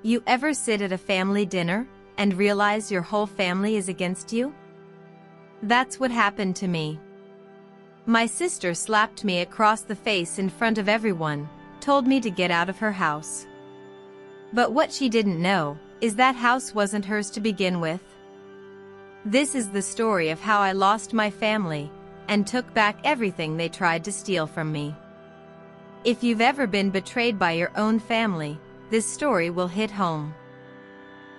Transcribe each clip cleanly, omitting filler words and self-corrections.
You ever sit at a family dinner and realize your whole family is against you? That's what happened to me. My sister slapped me across the face in front of everyone, told me to get out of her house. But what she didn't know is that house wasn't hers to begin with. This is the story of how I lost my family and took back everything they tried to steal from me. If you've ever been betrayed by your own family, this story will hit home.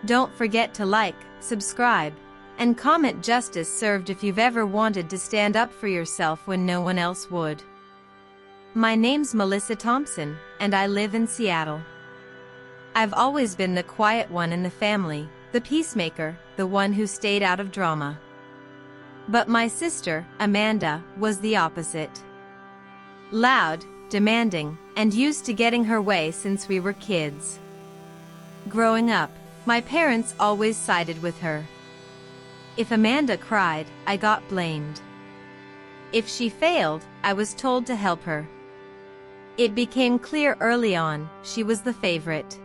Don't forget to like, subscribe, and comment justice served if you've ever wanted to stand up for yourself when no one else would. My name's Melissa Thompson, and I live in Seattle. I've always been the quiet one in the family, the peacemaker, the one who stayed out of drama. But my sister, Amanda, was the opposite. Loud, demanding, and used to getting her way since we were kids. Growing up, my parents always sided with her. If Amanda cried, I got blamed. If she failed, I was told to help her. It became clear early on, she was the favorite.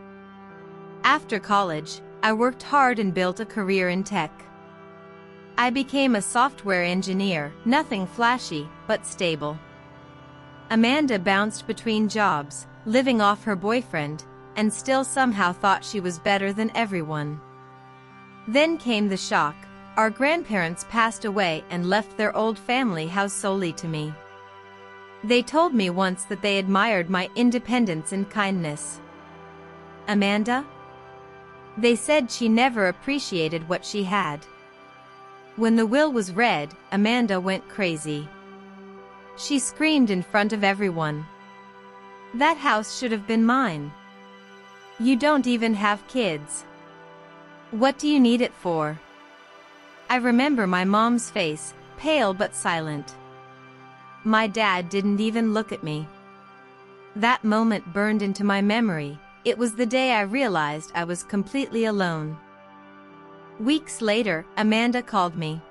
After college, I worked hard and built a career in tech. I became a software engineer, nothing flashy, but stable. Amanda bounced between jobs, living off her boyfriend, and still somehow thought she was better than everyone. Then came the shock. Our grandparents passed away and left their old family house solely to me. They told me once that they admired my independence and kindness. Amanda? They said she never appreciated what she had. When the will was read, Amanda went crazy. She screamed in front of everyone. That house should have been mine. You don't even have kids. What do you need it for? I remember my mom's face, pale but silent. My dad didn't even look at me. That moment burned into my memory. It was the day I realized I was completely alone. Weeks later, Amanda called me.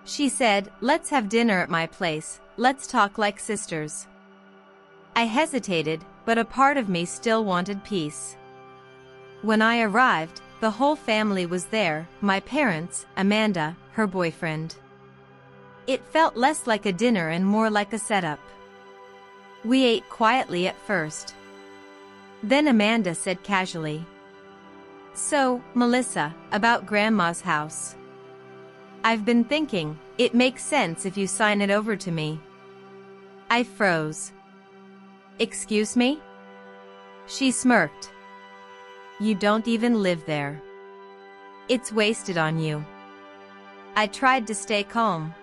She said, "Let's have dinner at my place, let's talk like sisters." I hesitated, but a part of me still wanted peace. When I arrived, the whole family was there, my parents, Amanda, her boyfriend. It felt less like a dinner and more like a setup. We ate quietly at first. Then Amanda said casually, "So, Melissa, about Grandma's house. I've been thinking, it makes sense if you sign it over to me." I froze. "Excuse me?" She smirked. "You don't even live there. It's wasted on you." I tried to stay calm.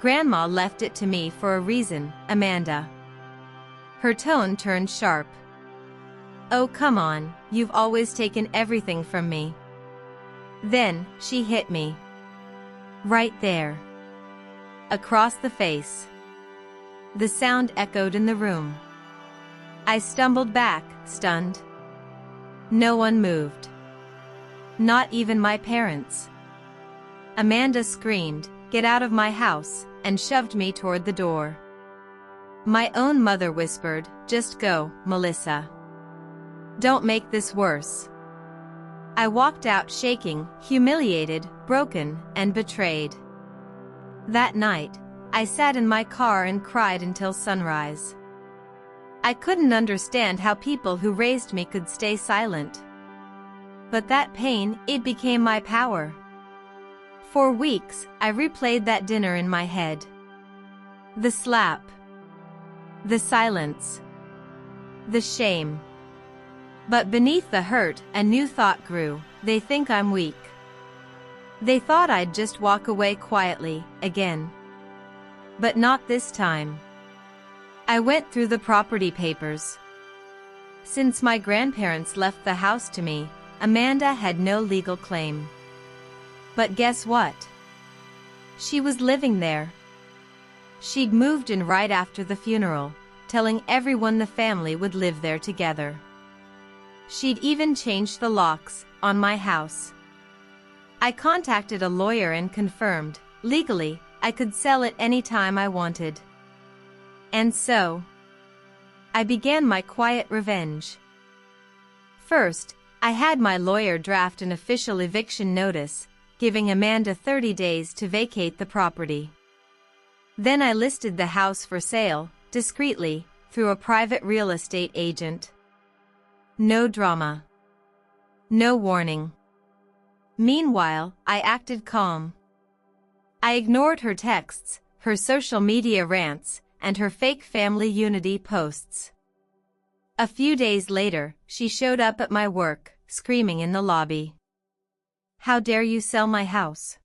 "Grandma left it to me for a reason, Amanda." Her tone turned sharp. "Oh, come on, you've always taken everything from me." Then, she hit me. Right there. Across the face. The sound echoed in the room. I stumbled back, stunned. No one moved. Not even my parents. Amanda screamed, "Get out of my house," and shoved me toward the door. My own mother whispered, "Just go, Melissa. Don't make this worse." I walked out shaking, humiliated, broken, and betrayed. That night, I sat in my car and cried until sunrise. I couldn't understand how people who raised me could stay silent. But that pain, it became my power. For weeks, I replayed that dinner in my head. The slap. The silence. The shame. But beneath the hurt, a new thought grew. They think I'm weak. They thought I'd just walk away quietly, again. But not this time. I went through the property papers. Since my grandparents left the house to me, Amanda had no legal claim. But guess what? She was living there. She'd moved in right after the funeral, telling everyone the family would live there together. She'd even changed the locks on my house. I contacted a lawyer and confirmed, legally, I could sell it any time I wanted. And so, I began my quiet revenge. First, I had my lawyer draft an official eviction notice, giving Amanda 30 days to vacate the property. Then I listed the house for sale, discreetly, through a private real estate agent. No drama. No warning. Meanwhile, I acted calm. I ignored her texts, her social media rants, and her fake family unity posts. A few days later, she showed up at my work, screaming in the lobby. "How dare you sell my house?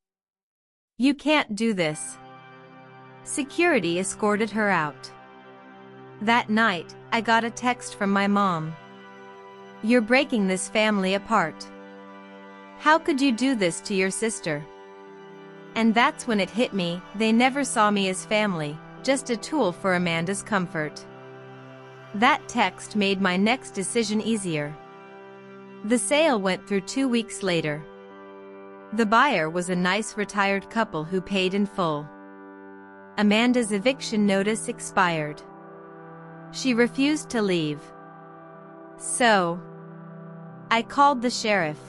You can't do this." Security escorted her out. That night, I got a text from my mom. "You're breaking this family apart. How could you do this to your sister?" And that's when it hit me, they never saw me as family, just a tool for Amanda's comfort. That text made my next decision easier. The sale went through 2 weeks later. The buyer was a nice retired couple who paid in full. Amanda's eviction notice expired. She refused to leave. So, I called the sheriff.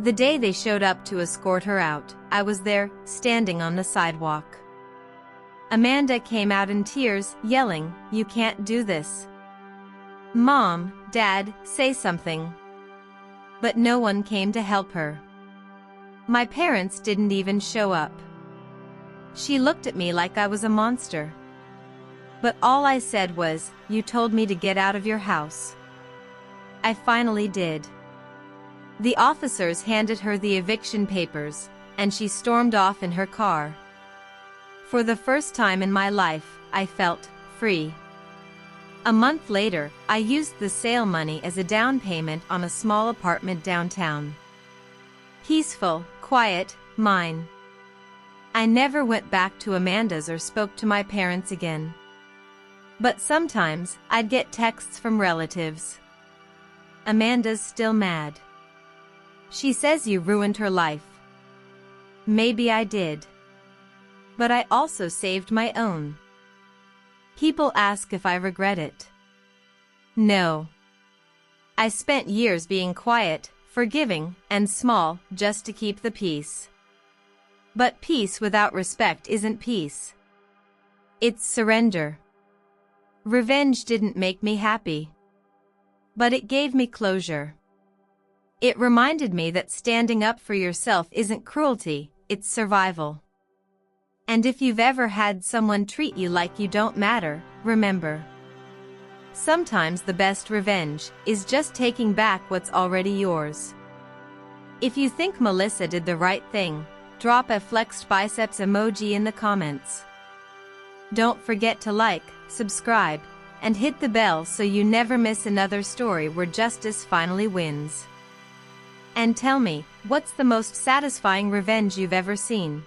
The day they showed up to escort her out, I was there, standing on the sidewalk. Amanda came out in tears, yelling, "You can't do this. Mom, Dad, say something." But no one came to help her. My parents didn't even show up. She looked at me like I was a monster. But all I said was, "You told me to get out of your house." I finally did. The officers handed her the eviction papers, and she stormed off in her car. For the first time in my life, I felt free. A month later, I used the sale money as a down payment on a small apartment downtown. Peaceful, quiet, mine. I never went back to Amanda's or spoke to my parents again. But sometimes, I'd get texts from relatives. "Amanda's still mad. She says you ruined her life." Maybe I did. But I also saved my own. People ask if I regret it. No. I spent years being quiet, forgiving, and small, just to keep the peace. But peace without respect isn't peace. It's surrender. Revenge didn't make me happy. But it gave me closure. It reminded me that standing up for yourself isn't cruelty, it's survival. And if you've ever had someone treat you like you don't matter, remember. Sometimes the best revenge is just taking back what's already yours. If you think Melissa did the right thing, drop a flexed biceps emoji in the comments. Don't forget to like, subscribe, and hit the bell so you never miss another story where justice finally wins. And tell me, what's the most satisfying revenge you've ever seen?